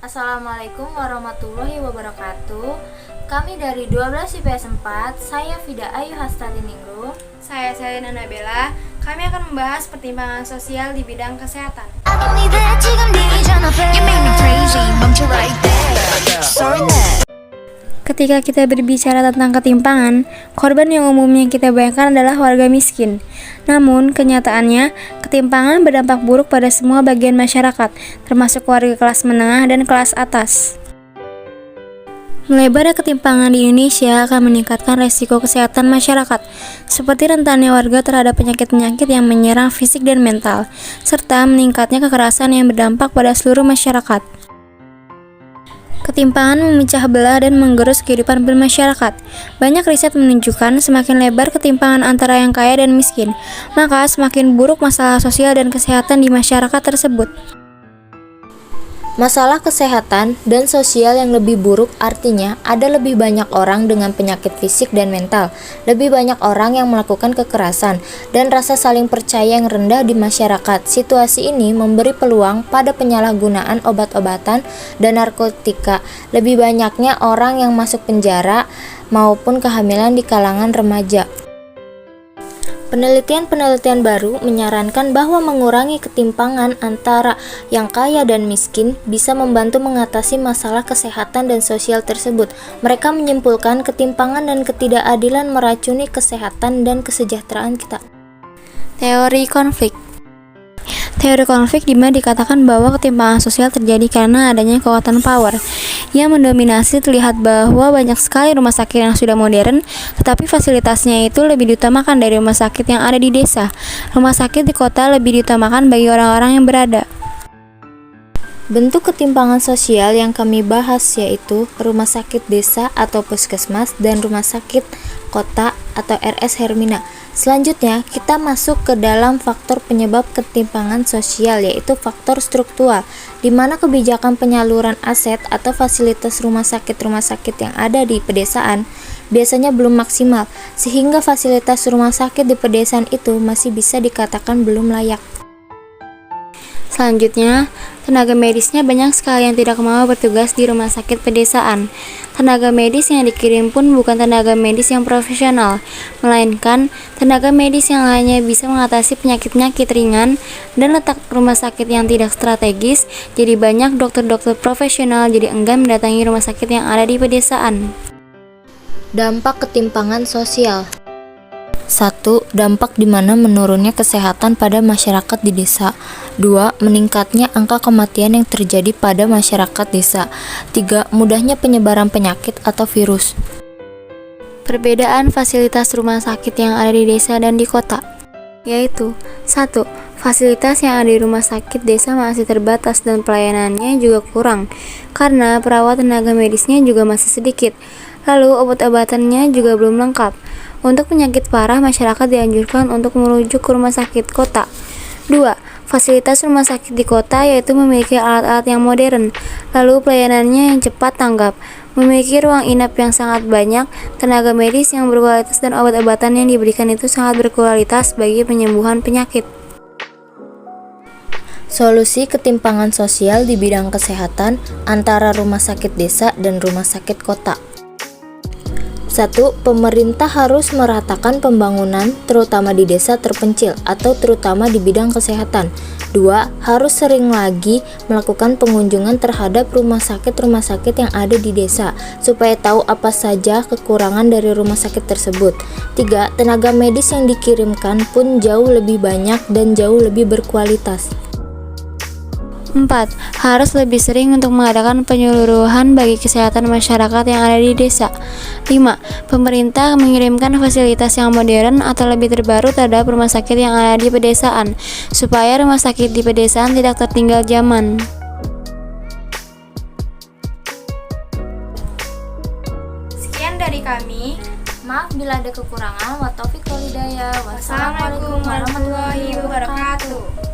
Assalamualaikum warahmatullahi wabarakatuh. Kami dari 12 IPS 4, saya Fida Ayu Hastatiningru. Saya Selina Nabela. Kami akan membahas pertimbangan sosial di bidang kesehatan. Ketika kita berbicara tentang ketimpangan, korban yang umumnya kita bayangkan adalah warga miskin. Namun, kenyataannya, ketimpangan berdampak buruk pada semua bagian masyarakat, termasuk warga kelas menengah dan kelas atas. Melebarnya ketimpangan di Indonesia akan meningkatkan resiko kesehatan masyarakat, seperti rentannya warga terhadap penyakit-penyakit yang menyerang fisik dan mental, serta meningkatnya kekerasan yang berdampak pada seluruh masyarakat. Ketimpangan memecah belah dan menggerus kehidupan bermasyarakat. Banyak riset menunjukkan semakin lebar ketimpangan antara yang kaya dan miskin, maka semakin buruk masalah sosial dan kesehatan di masyarakat tersebut. Masalah kesehatan dan sosial yang lebih buruk artinya ada lebih banyak orang dengan penyakit fisik dan mental, lebih banyak orang yang melakukan kekerasan, dan rasa saling percaya yang rendah di masyarakat. Situasi ini memberi peluang pada penyalahgunaan obat-obatan dan narkotika, lebih banyaknya orang yang masuk penjara maupun kehamilan di kalangan remaja. Penelitian-penelitian baru menyarankan bahwa mengurangi ketimpangan antara yang kaya dan miskin bisa membantu mengatasi masalah kesehatan dan sosial tersebut. Mereka menyimpulkan ketimpangan dan ketidakadilan meracuni kesehatan dan kesejahteraan kita. Teori konflik di mana dikatakan bahwa ketimpangan sosial terjadi karena adanya kekuatan power yang mendominasi. Terlihat bahwa banyak sekali rumah sakit yang sudah modern, tetapi fasilitasnya itu lebih diutamakan dari rumah sakit yang ada di desa. Rumah sakit di kota lebih diutamakan bagi orang-orang yang berada. Bentuk ketimpangan sosial yang kami bahas yaitu rumah sakit desa atau puskesmas dan rumah sakit kota atau RS Hermina. Selanjutnya, kita masuk ke dalam faktor penyebab ketimpangan sosial, yaitu faktor struktural, di mana kebijakan penyaluran aset atau fasilitas rumah sakit yang ada di pedesaan biasanya belum maksimal, sehingga fasilitas rumah sakit di pedesaan itu masih bisa dikatakan belum layak. Selanjutnya, tenaga medisnya banyak sekali yang tidak mau bertugas di rumah sakit pedesaan. Tenaga medis yang dikirim pun bukan tenaga medis yang profesional, melainkan tenaga medis yang hanya bisa mengatasi penyakit-penyakit ringan, dan letak rumah sakit yang tidak strategis, jadi banyak dokter-dokter profesional jadi enggan mendatangi rumah sakit yang ada di pedesaan. Dampak ketimpangan sosial. 1. Dampak di mana menurunnya kesehatan pada masyarakat di desa. 2. Meningkatnya angka kematian yang terjadi pada masyarakat desa. 3. Mudahnya penyebaran penyakit atau virus. Perbedaan fasilitas rumah sakit yang ada di desa dan di kota, yaitu 1. Fasilitas yang ada di rumah sakit desa masih terbatas dan pelayanannya juga kurang, karena perawat tenaga medisnya juga masih sedikit. Lalu obat-obatannya juga belum lengkap. Untuk penyakit parah, masyarakat dianjurkan untuk merujuk ke rumah sakit kota. 2. Fasilitas rumah sakit di kota yaitu memiliki alat-alat yang modern, lalu pelayanannya yang cepat tanggap, memiliki ruang inap yang sangat banyak, tenaga medis yang berkualitas, dan obat-obatan yang diberikan itu sangat berkualitas bagi penyembuhan penyakit. Solusi ketimpangan sosial di bidang kesehatan antara rumah sakit desa dan rumah sakit kota. 1. Pemerintah harus meratakan pembangunan terutama di desa terpencil atau terutama di bidang kesehatan. 2. Harus sering lagi melakukan pengunjungan terhadap rumah sakit yang ada di desa supaya tahu apa saja kekurangan dari rumah sakit tersebut. 3. Tenaga medis yang dikirimkan pun jauh lebih banyak dan jauh lebih berkualitas. 4. Harus lebih sering untuk mengadakan penyeluruhan bagi kesehatan masyarakat yang ada di desa. 5. Pemerintah mengirimkan fasilitas yang modern atau lebih terbaru terhadap rumah sakit yang ada di pedesaan, supaya rumah sakit di pedesaan tidak tertinggal zaman. Sekian dari kami. Maaf bila ada kekurangan. Wa taufiq wal hidayah. Wassalamualaikum warahmatullahi wabarakatuh.